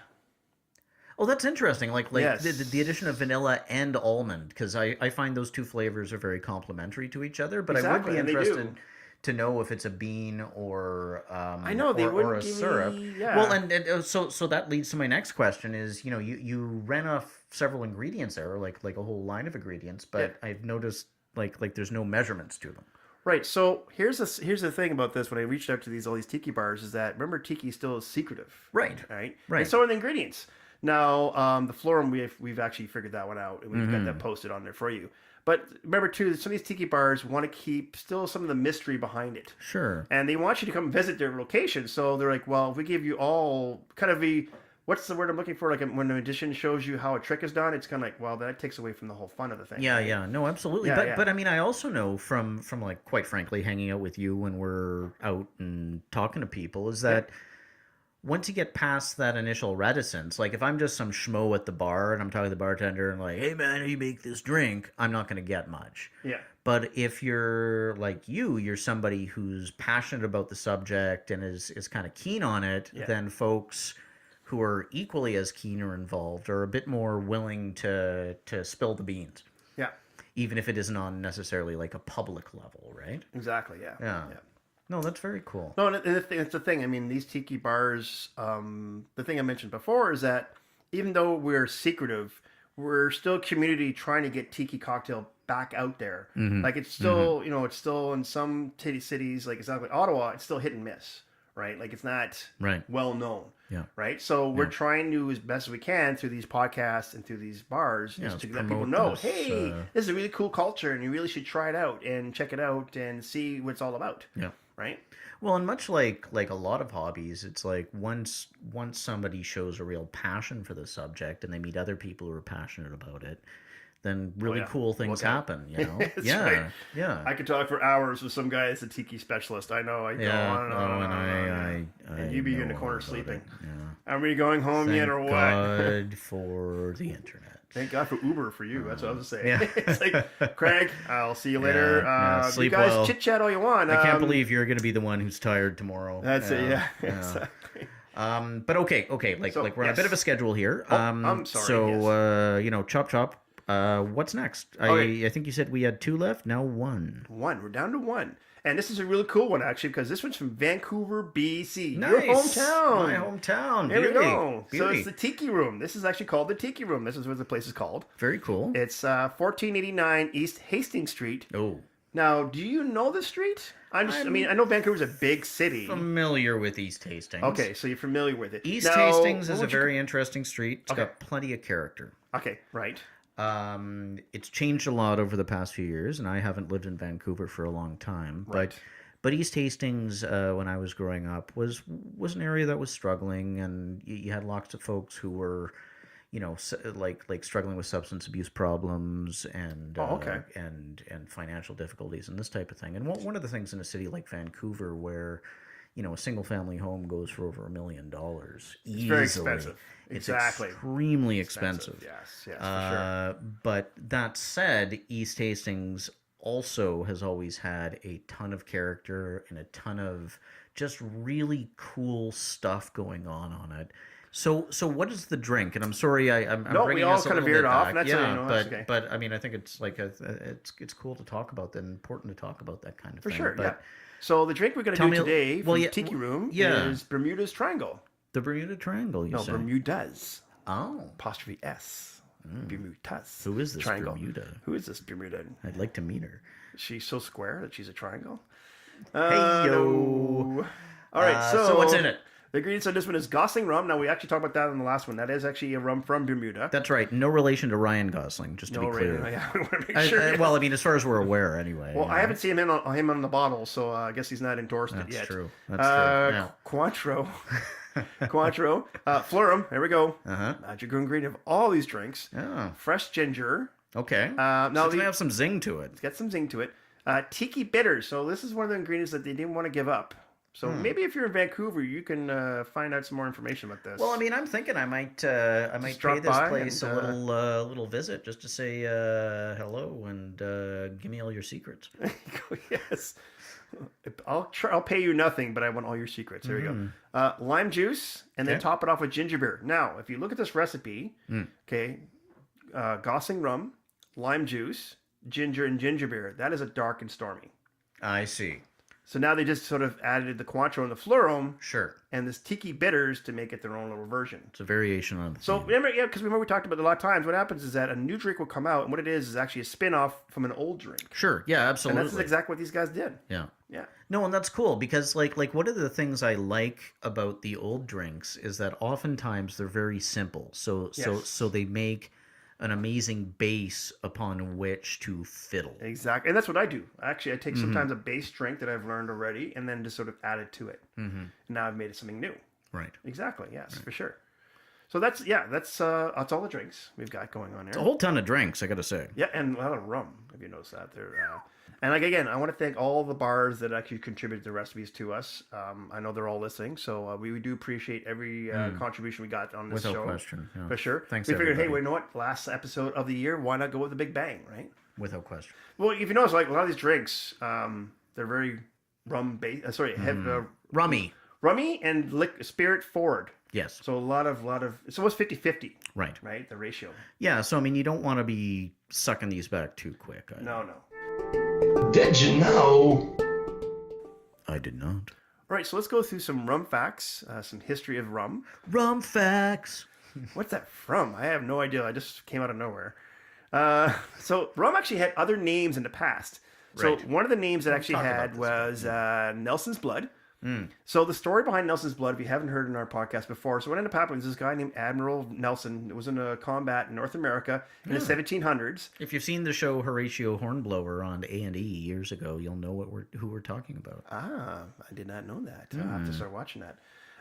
Oh, that's interesting. Like Yes. the addition of vanilla and almond, because I find those two flavors are very complementary to each other. But Exactly, I would be and they do. interested to know if it's a bean or I know they or wouldn't a give syrup. me. Yeah. Well, and so that leads to my next question: is you ran off several ingredients there, like a whole line of ingredients, but I've noticed like there's no measurements to them. Right. So here's the thing about this. When I reached out to all these tiki bars, is that remember tiki still is secretive. Right. Right. Right. And so are the ingredients. Now, the Florum we've actually figured that one out, and we've got that posted on there for you. But remember, too, some of these tiki bars want to keep still some of the mystery behind it. Sure. And they want you to come visit their location. So they're like, well, if we give you all kind of a, what's the word I'm looking for? Like when a magician shows you how a trick is done, it's kind of like, well, that takes away from the whole fun of the thing. Yeah, right? yeah. No, absolutely. Yeah, But I mean, I also know from like, quite frankly, hanging out with you when we're out and talking to people is that once you get past that initial reticence, like if I'm just some schmo at the bar and I'm talking to the bartender and like, hey man, how do you make this drink? I'm not going to get much. Yeah. But if you're like you're somebody who's passionate about the subject and is kind of keen on it, then folks who are equally as keen or involved are a bit more willing to spill the beans. Yeah. Even if it isn't on necessarily like a public level, right? Exactly. Yeah. Yeah. No, that's very cool. No, and it's the thing. I mean, these tiki bars, the thing I mentioned before is that even though we're secretive, we're still a community trying to get tiki cocktail back out there. Like it's still, it's still in some cities, like exactly Ottawa, it's still hit and miss, right? Like it's not well known. Yeah. Right. So we're trying to, as best as we can, through these podcasts and through these bars, is to let people know, hey, this is a really cool culture, and you really should try it out and check it out and see what it's all about. Yeah. Right. Well, and much like a lot of hobbies, it's like once somebody shows a real passion for the subject and they meet other people who are passionate about it, then really cool things happen, you know? Right. Yeah. I could talk for hours with some guy that's a tiki specialist. I know. I go on and on. And you be in the corner sleeping. Yeah. Are we going home yet or what? Thank God for the internet. Thank God for Uber for you. That's what I was saying. Yeah. It's like, Craig, I'll see you later. Sleep you guys well. chit chat all you want. I can't believe you're going to be the one who's tired tomorrow. That's it. Yeah. Exactly. But okay. Like we're on a bit of a schedule here. I'm sorry. So chop. What's next? Okay. I think you said we had 2 left. Now 1. We're down to 1. And this is a really cool one, actually, because this one's from Vancouver, BC. Nice. Your hometown. My hometown. There we go. Beauty. So it's the Tiki Room. This is actually called the Tiki Room. This is what the place is called. Very cool. It's 1489 East Hastings Street. Oh. Now, do you know the street? I know Vancouver's a big city. Familiar with East Hastings. Okay, so you're familiar with it. East Hastings is a very interesting street. It's got plenty of character. Okay, right. It's changed a lot over the past few years, and I haven't lived in Vancouver for a long time. Right. But East Hastings, when I was growing up, was an area that was struggling, and you had lots of folks who were, like struggling with substance abuse problems and and financial difficulties and this type of thing. And one of the things in a city like Vancouver, where a single family home goes for over $1 million easily. It's very expensive. It's exactly. extremely expensive. Yes, for sure. But that said, East Hastings also has always had a ton of character and a ton of just really cool stuff going on it. So what is the drink? And I'm sorry, I'm bringing we all us a kind of little veered bit off. back. That's but okay. but I mean, I think it's like it's cool to talk about that, and important to talk about that kind of thing. For sure, but yeah. So the drink we're going to do today from Tiki Room is Bermuda's Triangle. The Bermuda Triangle, you say? No, Bermuda's. Oh. Apostrophe S. Bermuda's. Who is this Triangle. Bermuda? Who is this Bermuda? I'd like to meet her. She's so square that she's a triangle. Hey-yo. All right, so what's in it? The ingredients on this one is Gosling rum. Now, we actually talked about that in the last one. That is actually a rum from Bermuda. That's right. No relation to Ryan Gosling, just to be clear. Yeah, we want to make sure. Well, I mean, as far as we're aware, anyway. Well, I haven't seen him on the bottle, so I guess he's not endorsed it yet. That's true. Yeah. Cointreau. Florum. There we go. Uh-huh. Magic ingredient of all these drinks. Oh. Fresh ginger. Okay. Now so it's going to have some zing to it. It's got some zing to it. Tiki bitters. So this is one of the ingredients that they didn't want to give up. So maybe if you're in Vancouver, you can find out some more information about this. Well, I mean, I'm thinking I might pay this place a little visit just to say hello and give me all your secrets. Yes, I'll pay you nothing, but I want all your secrets. There you go. Lime juice, and then top it off with ginger beer. Now, if you look at this recipe, Gosling rum, lime juice, ginger, and ginger beer. That is a dark and stormy. I see. So now they just sort of added the Cointreau and the Florum. Sure. And this Tiki bitters to make it their own little version. It's a variation on the theme. Because remember we talked about it a lot of times. What happens is that a new drink will come out, and what it is actually a spin-off from an old drink. Sure. Yeah, absolutely. And that's exactly what these guys did. Yeah. Yeah. No, and that's cool because like one of the things I like about the old drinks is that oftentimes they're very simple. So they make an amazing base upon which to fiddle. Exactly. And that's what I do. Actually, I take sometimes a base drink that I've learned already and then just sort of add it to it. And now I've made it something new. Right. Exactly. Yes, for sure. So that's all the drinks we've got going on here. It's a whole ton of drinks, I got to say. Yeah, and a lot of rum, if you notice that. And like, again, I want to thank all the bars that actually contributed the recipes to us. I know they're all listening, so we do appreciate every contribution we got on this show. Without question. Yeah. For sure. Thanks, we figured, everybody. hey, well, you know what? Last episode of the year, why not go with a big bang, right? Without question. Well, if you notice, like a lot of these drinks, they're very rum-based. Rummy and spirit forward. Yes. So a lot of, it's almost 50-50. Right. The ratio. Yeah, so I mean, you don't want to be sucking these back too quick. No. Did you know? I did not. All right, so let's go through some rum facts, some history of rum. Rum facts. What's that from? I have no idea. I just came out of nowhere. So rum actually had other names in the past. So Right. one of the names it actually talk about had this was Nelson's Blood. So the story behind Nelson's Blood, if you haven't heard in our podcast before, so what ended up happening is this guy named Admiral Nelson was in a combat in North America in the 1700s. If you've seen the show Horatio Hornblower on A&E years ago, you'll know who we're talking about. Ah, I did not know that. I'll have to start watching that.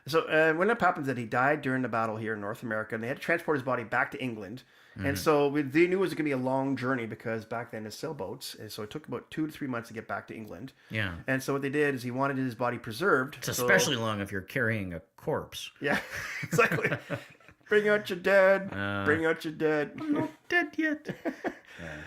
So what ended up happening is that he died during the battle here in North America, and they had to transport his body back to England. And so they knew it was going to be a long journey because back then it's sailboats, and so it took about 2 to 3 months to get back to England. Yeah. And so what they did is he wanted his body preserved. It's especially long if you're carrying a corpse. Yeah, exactly. Bring out your dead. Bring out your dead. I'm not dead yet.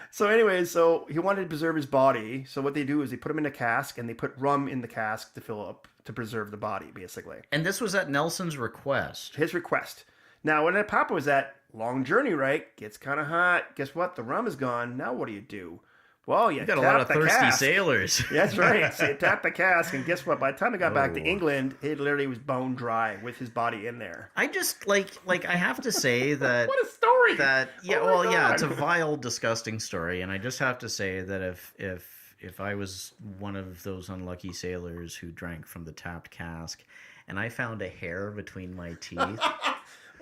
So anyway, so he wanted to preserve his body. So what they do is they put him in a cask, and they put rum in the cask to fill up to preserve the body, basically. And this was at Nelson's request. His request. Now, when Papa was that long journey, right? Gets kind of hot. Guess what? The rum is gone. Now what do? Well, you You got a lot of tap the thirsty cask. sailors. That's right. So you tap the cask, and guess what? By the time he got back to England, it literally was bone dry with his body in there. I just like I have to say that What a story! that yeah, Oh my well, yeah, God. it's a vile, disgusting story, and I just have to say that if I was one of those unlucky sailors who drank from the tapped cask, and I found a hair between my teeth,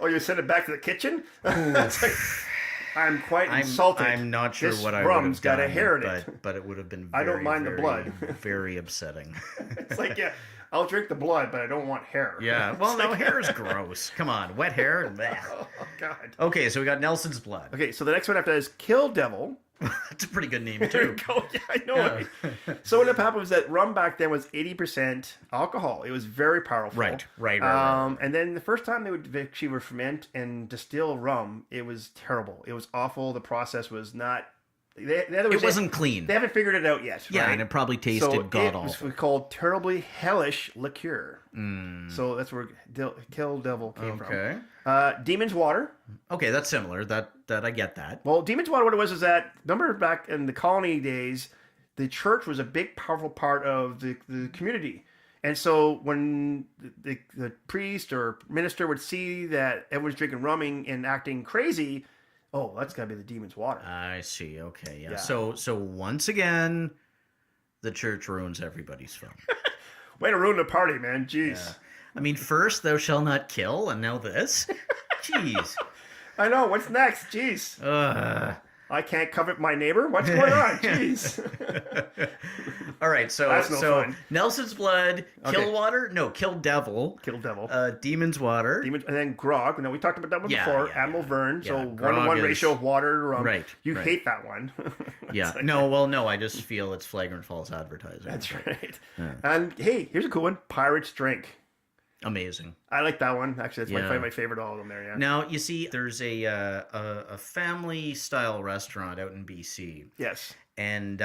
Oh, you sent it back to the kitchen? It's like, I'm quite insulted. I'm not sure This what I would rum's have got done, a hair in it. but it would have been. I Very, don't mind the very, blood. very upsetting. It's like, yeah, I'll drink the blood, but I don't want hair. Yeah, well, no, hair is gross. Come on, wet hair. Bleh. Oh, God. Okay, so we got Nelson's Blood. Okay, so the next one after that is Kill Devil. That's a pretty good name There too. you go. Yeah, I know it. So what happened was that rum back then was 80% alcohol. It was very powerful. Right. And then the first time they would actually ferment and distill rum, it was terrible. It was awful. The process was not. It wasn't clean. They haven't figured it out yet. Yeah, right? and it probably tasted so god it was awful. called terribly hellish liqueur. So that's where Kill Devil came from. Demon's Water. Okay, that's similar. That I get that. Well, Demon's Water, what it was is that, remember back in the colony days, the church was a big, powerful part of the community. And so when the priest or minister would see that everyone's drinking rum and acting crazy, oh, that's got to be the demon's water. I see. Okay, yeah. Yeah. So once again, the church ruins everybody's fun. Way to ruin the party, man. Jeez. Yeah. I mean, first thou shalt not kill, and now this. Jeez. I know. What's next? Jeez. I can't covet my neighbor. What's going on? Jeez. All right, so That's no fun. Nelson's Blood, Okay. Kill Devil, Kill Devil. Demon's Water. And then Grog. Now, we talked about that one Yeah, before. yeah, Admiral Verne. Yeah, So Grog 1-to-1 is- ratio of water to rum. Right, You right. hate that one. Yeah. No, I just feel it's flagrant false advertising. That's right. And hey, here's a cool one. Pirate's Drink. Amazing. I like that one. Actually, that's Yeah. my favorite of all of them there, yeah. Now, you see, there's a family-style restaurant out in BC. Yes. And,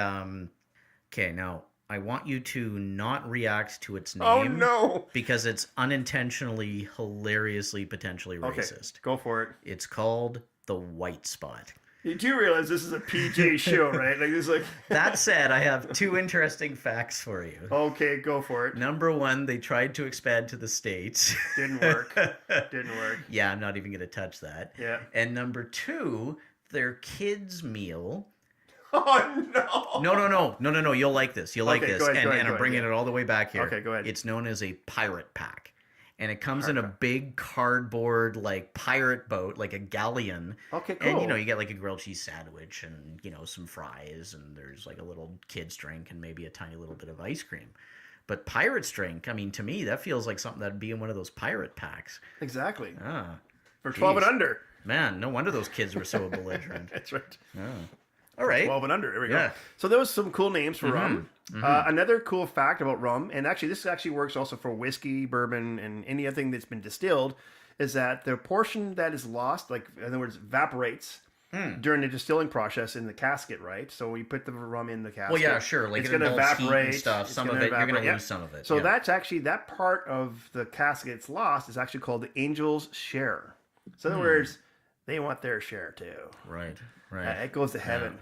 okay, now, I want you to not react to its name. Oh, no. Because it's unintentionally, hilariously, potentially Okay, racist. go for it. It's called The White Spot. You do realize this is a PJ show, right? Like, this is like... That said, I have 2 interesting facts for you. Okay, go for it. Number 1, they tried to expand to the States. Didn't work. Didn't work. Yeah, I'm not even going to touch that. Yeah. And number 2, their kids' meal. Oh, no. No. You'll like this. You'll like Okay, this. go ahead, and go ahead, I'm bringing yeah. it all the way back here. Okay, go ahead. It's known as a pirate pack. and it comes in a big cardboard like pirate boat, like a galleon. Okay, cool. And you get like a grilled cheese sandwich and some fries, and there's like a little kid's drink and maybe a tiny little bit of ice cream. But pirate's drink, I mean, to me that feels like something that'd be in one of those pirate packs. Exactly. Ah, for 12 and under. Man, no wonder those kids were so belligerent. That's right. Oh. All right. 12 and under. There we Yeah. go. So there was some cool names for rum. Another cool fact about rum, and actually this actually works also for whiskey, bourbon, and any other thing that's been distilled, is that the portion that is lost, like in other words, evaporates during the distilling process in the casket, right? So when you put the rum in the casket, Well, yeah, sure. Like it's it going to involves heat evaporate. and stuff. Some of it, you're going to lose some of it. So yeah. that's actually, that part of the casket that's lost is actually called the angel's share. So in other words, they want their share too. Right. It goes to heaven.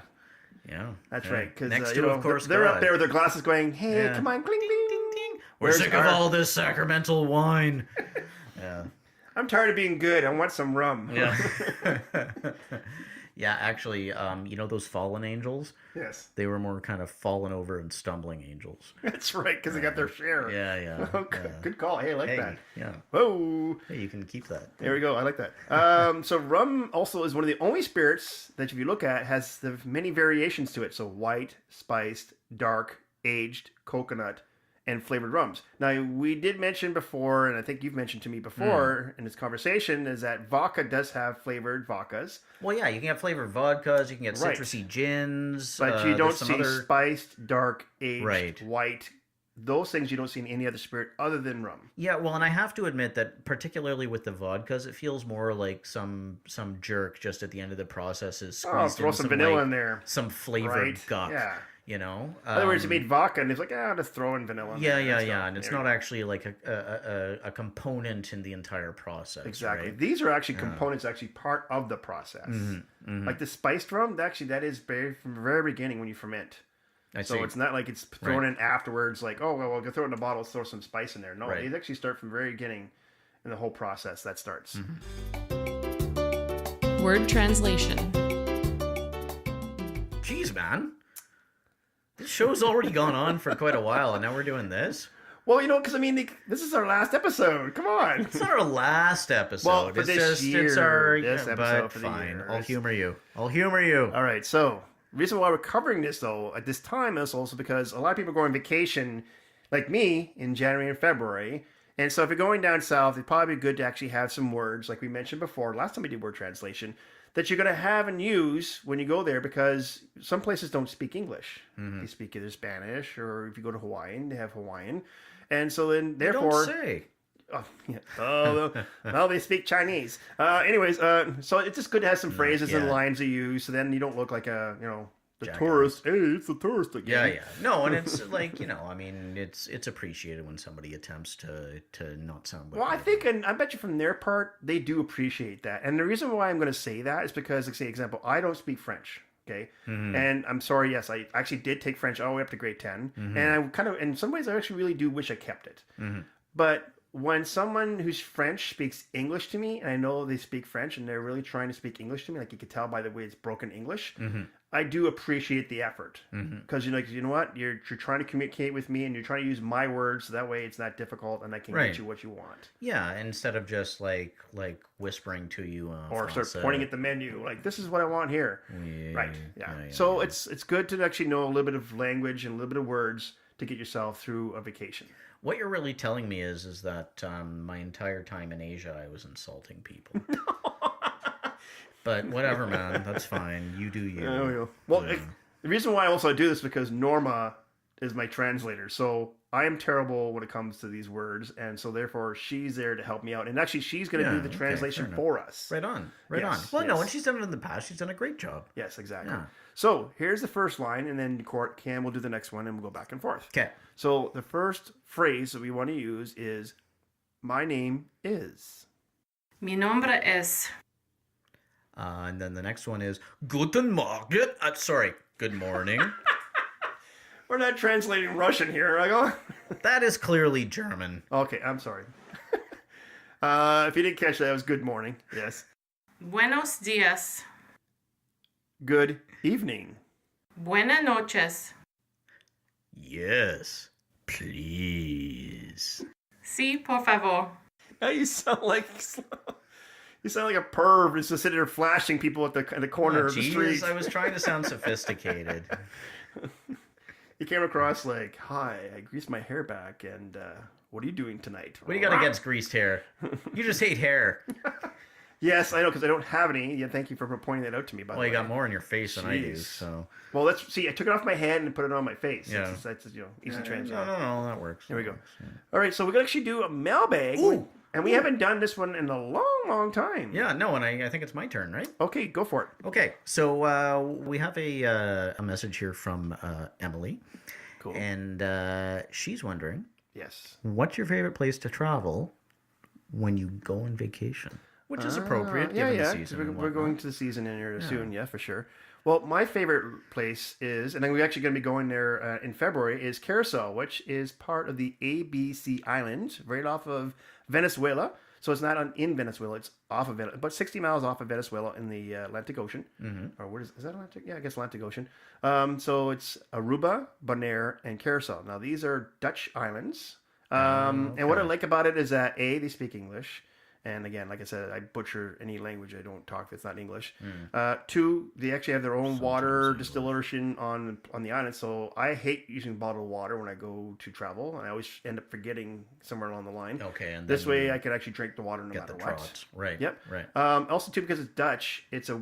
Yeah. That's yeah. right. Because Next to, of course, they're God. up there with their glasses going, hey, Yeah. come on, cling, cling, ding, ding. We're sick of all this sacramental wine. Yeah. I'm tired of being good. I want some rum. Yeah. Yeah, actually, those fallen angels? Yes. They were more kind of fallen over and stumbling angels. That's right, because they got their share. Yeah. Okay. Good call. Hey, I like Hey, that. yeah. Whoa. Hey, you can keep that. There we go. I like that. So rum also is one of the only spirits that if you look at has the many variations to it. So white, spiced, dark, aged, coconut, and flavored rums. Now, we did mention before, and I think you've mentioned to me before in this conversation, is that vodka does have flavored vodkas. Well, yeah, you can get flavored vodkas, you can get Right. citrusy gins. But you don't there's some see other... spiced, dark, aged, Right. white. Those things you don't see in any other spirit other than rum. Yeah, well, and I have to admit that particularly with the vodkas, it feels more like some jerk just at the end of the process is squeezed throw in some vanilla like, in there. some flavored Right? guck. Yeah. In other words, you made vodka, and it's like, just throw in vanilla. Yeah, in there and stuff. and it's There you not go. actually like a component in the entire process. Exactly. Right? These are actually components, actually part of the process. Like the spiced rum, actually, that is from the very beginning when you ferment. I So see. it's not like it's thrown in afterwards, like, oh, well, we'll throw it in a bottle, throw some spice in there. No, Right. they actually start from the very beginning in the whole process that starts. Word translation. Jeez, man. This show's already gone on for quite a while, and now we're doing this. Well, because, I mean, this is our last episode. Come on. It's not our last episode. Well, for it's this just year, it's our this but episode for the fine. year. I'll humor you. I'll humor you. All right, so the reason why we're covering this, though, at this time is also because a lot of people go on vacation, like me, in January and February. And so if you're going down south, it'd probably be good to actually have some words, like we mentioned before, last time we did word translation, that you're going to have and use when you go there, because some places don't speak English. They speak either Spanish, or if you go to Hawaiian, they have Hawaiian. And so then, therefore... Don't say. Oh, yeah. Well, they speak Chinese. Anyways, so it's just good to have some phrases and yeah. lines to use, so then you don't look like the Jackass. tourist. Hey, it's the tourist again. Yeah. No, and it's like, I mean, it's appreciated when somebody attempts to not sound like Well, I think, and I bet you from their part, they do appreciate that. And the reason why I'm going to say that is because, like, say, example, I don't speak French. Okay. And I'm sorry, yes, I actually did take French all the way up to grade 10. And I kind of, in some ways, I actually really do wish I kept it. But when someone who's French speaks English to me, and I know they speak French and they're really trying to speak English to me, like you could tell by the way it's broken English, I do appreciate the effort. Because you're like, you know what? You're trying to communicate with me, and you're trying to use my words, so that way it's not difficult, and I can Right. get you what you want. Yeah, instead of just like whispering to you Or start Français. pointing at the menu, like, this is what I want here. Yeah, Right. Yeah. yeah, So yeah. it's good to actually know a little bit of language and a little bit of words to get yourself through a vacation. What you're really telling me is that my entire time in Asia I was insulting people. But whatever, man. That's fine. You do you. Well, Yeah. the reason why I also do this is because Norma is my translator. So I am terrible when it comes to these words. And so therefore she's there to help me out. And actually she's going to Yeah, do the okay, translation fair for us. Right on. Right Yes, on. Well, no, yes. and she's done it in the past. She's done a great job. Yes, exactly. Yeah. So here's the first line, and then Cam will do the next one, and we'll go back and forth. Okay. So the first phrase that we want to use is, my name is. Mi nombre es. And then the next one is Guten Morgen. Sorry, good morning. We're not translating Russian here. I go. That is clearly German. Okay, I'm sorry. If you didn't catch that, it was good morning. Yes. Buenos días. Good evening. Buenas noches. Yes, please. Sí, por favor. Yeah, you sound like a perv just sitting there flashing people at the corner of the street. I was trying to sound sophisticated. You came across like, "Hi, I greased my hair back, and what are you doing tonight?" What do you got against greased hair? You just hate hair. Yes, I know, because I don't have any. Yeah, thank you for pointing that out to me. By the way, You got more in your face than I do. Jeez. So Well, let's see. I took it off my hand and put it on my face. Yeah. That's easy transition. No, that works. Here we go. All right, so we're gonna actually do a mailbag, and we haven't done this one in a long time. Yeah, no, and I think it's my turn, right? Okay, go for it. Okay, so we have a message here from Emily. Cool. And she's wondering, Yes. what's your favorite place to travel when you go on vacation? Which is appropriate given the season. We're going to the season in here soon, yeah, for sure. Well, my favorite place is, and then we're actually going to be going there in February, is Curacao, which is part of the ABC Island, right off of Venezuela. So it's not in Venezuela, it's off of Venezuela, about 60 miles off of Venezuela in the Atlantic Ocean. Mm-hmm. Or what is that Atlantic? Yeah, I guess Atlantic Ocean. So it's Aruba, Bonaire, and Curacao. Now, these are Dutch islands. And what I like about it is that, A, they speak English. And again, like I said, I butcher any language I don't talk if it's not English. Two, they actually have their own water distillation on the island. So I hate using bottled water when I go to travel, and I always end up forgetting somewhere along the line. Okay, and this way I can actually drink the water no get matter the what. trots. Right. Yep. Right. Also, too, because it's Dutch, it's a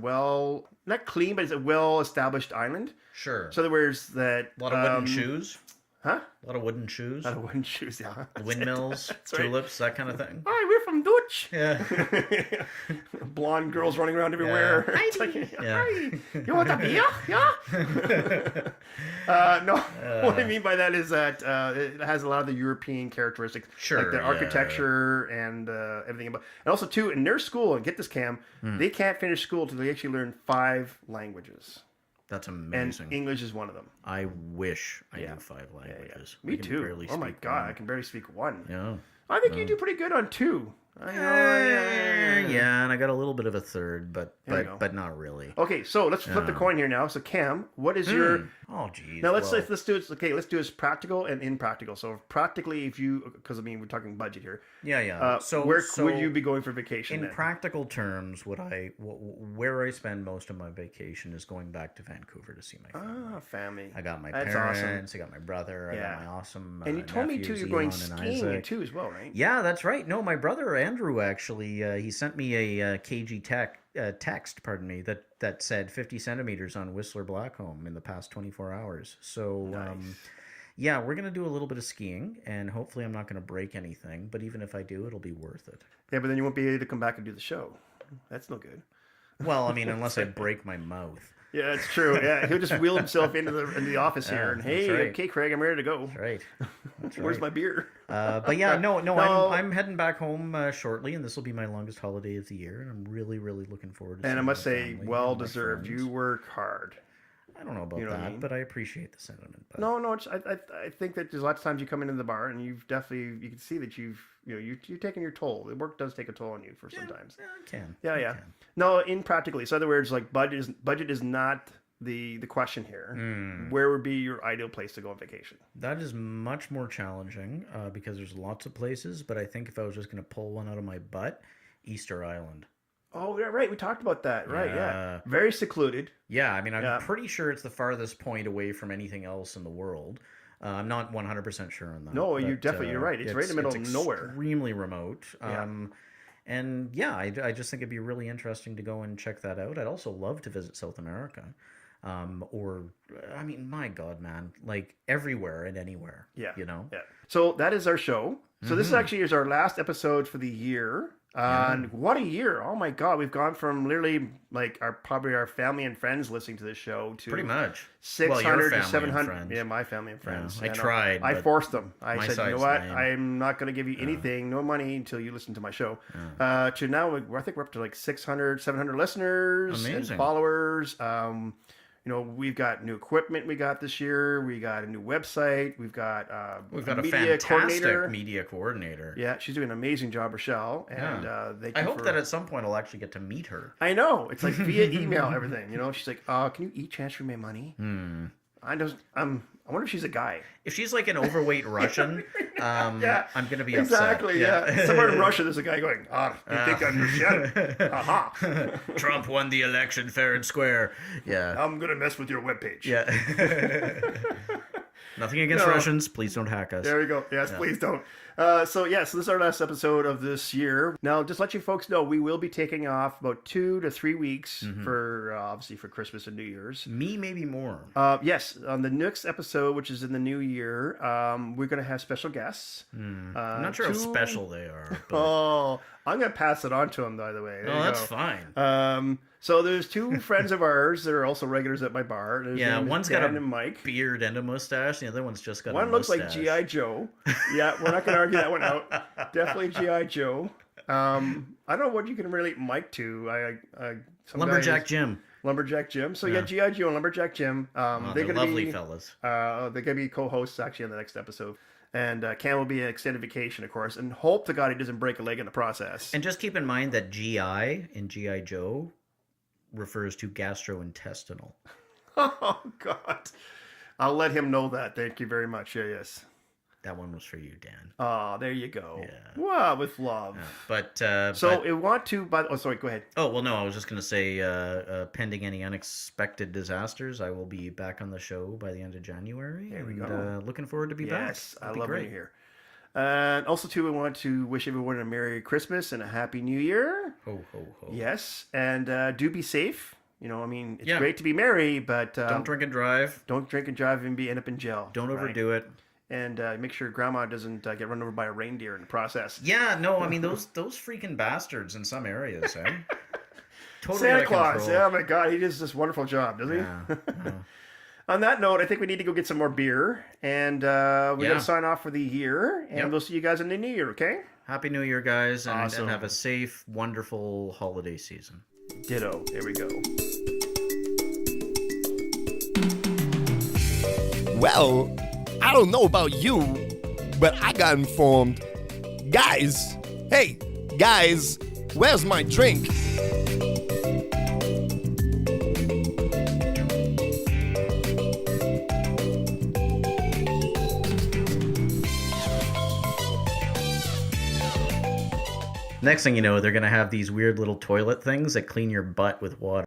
not clean, but it's a well-established island. Sure. So there's that a lot of wooden shoes. Huh? A lot of wooden shoes. A lot of wooden shoes, yeah. Windmills, tulips, that kind of thing. Hi, we're from Dutch. Yeah. Blonde girls running around everywhere. Yeah. It's like, Yeah. Hi, you want a beer? Yeah. No, what I mean by that is that it has a lot of the European characteristics, Sure, like the yeah. architecture and everything about. And also, too, in their school, and get this, Cam, they can't finish school until they actually learn 5 languages. That's amazing. And English is one of them. I wish I knew 5 languages. Me I can too. barely Oh my speak god, one. I can barely speak 1. Yeah. I think you do pretty good on 2. Yeah, and I got a little bit of a third, but There you go. but not really. Okay, so let's flip the coin here now. So Cam, what is your Oh, geez. now? Let's well, do it. Okay, let's do it practical and impractical. So practically, if you, because I mean we're talking budget here. Yeah. So where would you be going for vacation? in then? practical terms, where I spend most of my vacation is going back to Vancouver to see my family. Family. I got my That's parents. awesome. I got my brother. I Yeah. got my awesome. And you told me too, nephews, you're going Elon and skiing Isaac. too as well, right? Yeah, that's right. No, my brother Andrew actually he sent me a KG text, pardon me, that said 50 centimeters on Whistler Blackcomb in the past 24 hours. So yeah, we're gonna do a little bit of skiing, and hopefully I'm not gonna break anything. But even if I do, it'll be worth it. Yeah, but then you won't be able to come back and do the show. That's no good. Well, I mean, unless I break my mouth. Yeah, that's true. Yeah, he'll just wheel himself into the office here, and that's hey, right. okay, Craig, I'm ready to go. That's right. That's Where's right. my beer? But yeah, no, No. I'm heading back home shortly, and this will be my longest holiday of the year, and I'm really looking forward to. And I seeing must my say, family well and my deserved. friends. You work hard. I don't know about You know what I that, mean? but I appreciate the sentiment. But No, it's, I think that there's lots of times you come into the bar and you've definitely, you can see that you've taken your toll. The work does take a toll on you for sometimes. Yeah, I can. Yeah, I yeah. can. No, in practically. So in other words, like budget is not the question here. Where would be your ideal place to go on vacation? That is much more challenging because there's lots of places, but I think if I was just going to pull one out of my butt, Easter Island. Oh, yeah, right. We talked about that. Right, yeah. Yeah. Very secluded. Yeah, I mean, I'm Yeah. pretty sure it's the farthest point away from anything else in the world. I'm not 100% sure on that. No, you're but, definitely, you're right. It's right in the middle of nowhere. Extremely remote. Yeah. And yeah, I just think it'd be really interesting to go and check that out. I'd also love to visit South America. Or, I mean, my God, man, like everywhere and anywhere. Yeah. You know? Yeah. So that is our show. So this actually is our last episode for the year. And what a year. Oh my God. We've gone from literally like probably our family and friends listening to this show to Pretty much. 600 Well, your to family and 700. friends. Yeah, my family and friends. I know. tried, I but forced them. I my said, you know side's what? lame. I'm not going to give you anything, no money until you listen to my show. To now, I think we're up to like 600, 700 listeners and Amazing. followers. You know, we've got new equipment we got this year. We got a new website. We've got a media fantastic media coordinator. Yeah, she's doing an amazing job, Rochelle. And thank you I hope for... that at some point I'll actually get to meet her. I know. It's like via email, everything. You know, she's like, can you e-transfer me money? I wonder if she's a guy. If she's like an overweight Russian, Yeah, I'm gonna be exactly. upset. Yeah. Somewhere in Russia, there's a guy going, you think I'm your shit? Aha. Trump won the election fair and square. Yeah. I'm gonna mess with your webpage. Yeah. Nothing against No. Russians. Please don't hack us. There we go. Yes, please don't. So this is our last episode of this year. Now, just let you folks know, we will be taking off about 2 to 3 weeks for obviously for Christmas and New Year's. Me, maybe more. Yes, on the next episode, which is in the new year, we're going to have special guests. I'm not sure how special they are. But... Oh, I'm going to pass it on to them, by the way. There you that's go. fine. So there's 2 friends of ours that are also regulars at my bar. There's One's Dan got a and Mike. beard and a mustache. The other one's just got One a looks mustache. like G.I. Joe. Yeah, we're not going to argue that one out. Definitely G.I. Joe. I don't know what you can relate Mike to. Lumberjack Jim. Lumberjack Jim. So yeah, G.I. Joe and Lumberjack Jim. They're gonna lovely be, fellas. They're going to be co-hosts actually on the next episode. And Cam will be an extended vacation, of course. And hope to God he doesn't break a leg in the process. And just keep in mind that GI in G.I. Joe refers to gastrointestinal. Oh, God. I'll let him know that. Thank you very much. Yeah, yes. That one was for you, Dan. Oh, there you go. Yeah. Wow, with love. So we want to... sorry, go ahead. Oh, well, no, I was just going to say, pending any unexpected disasters, I will be back on the show by the end of January. There we go. Looking forward to be back. Yes, I That'd be love great. being here. And also, too, we want to wish everyone a Merry Christmas and a Happy New Year. Ho, ho, ho. Yes, and do be safe. You know, I mean, it's Yeah. great to be merry, but... Don't drink and drive. Don't drink and drive and end up in jail. Don't right? overdo it. And make sure Grandma doesn't get run over by a reindeer in the process. Yeah, no, I mean, those freaking bastards in some areas, eh? Totally Santa out of Claus, control. oh my God, he does this wonderful job, doesn't he? Yeah. On that note, I think we need to go get some more beer, and we got Yeah. to sign off for the year, and Yep. we'll see you guys in the new year, okay? Happy New Year, guys, and, Awesome. and have a safe, wonderful holiday season. Ditto. There we go. Well, I don't know about you, but I got informed. Guys, hey, guys, where's my drink? Next thing you know, they're going to have these weird little toilet things that clean your butt with water.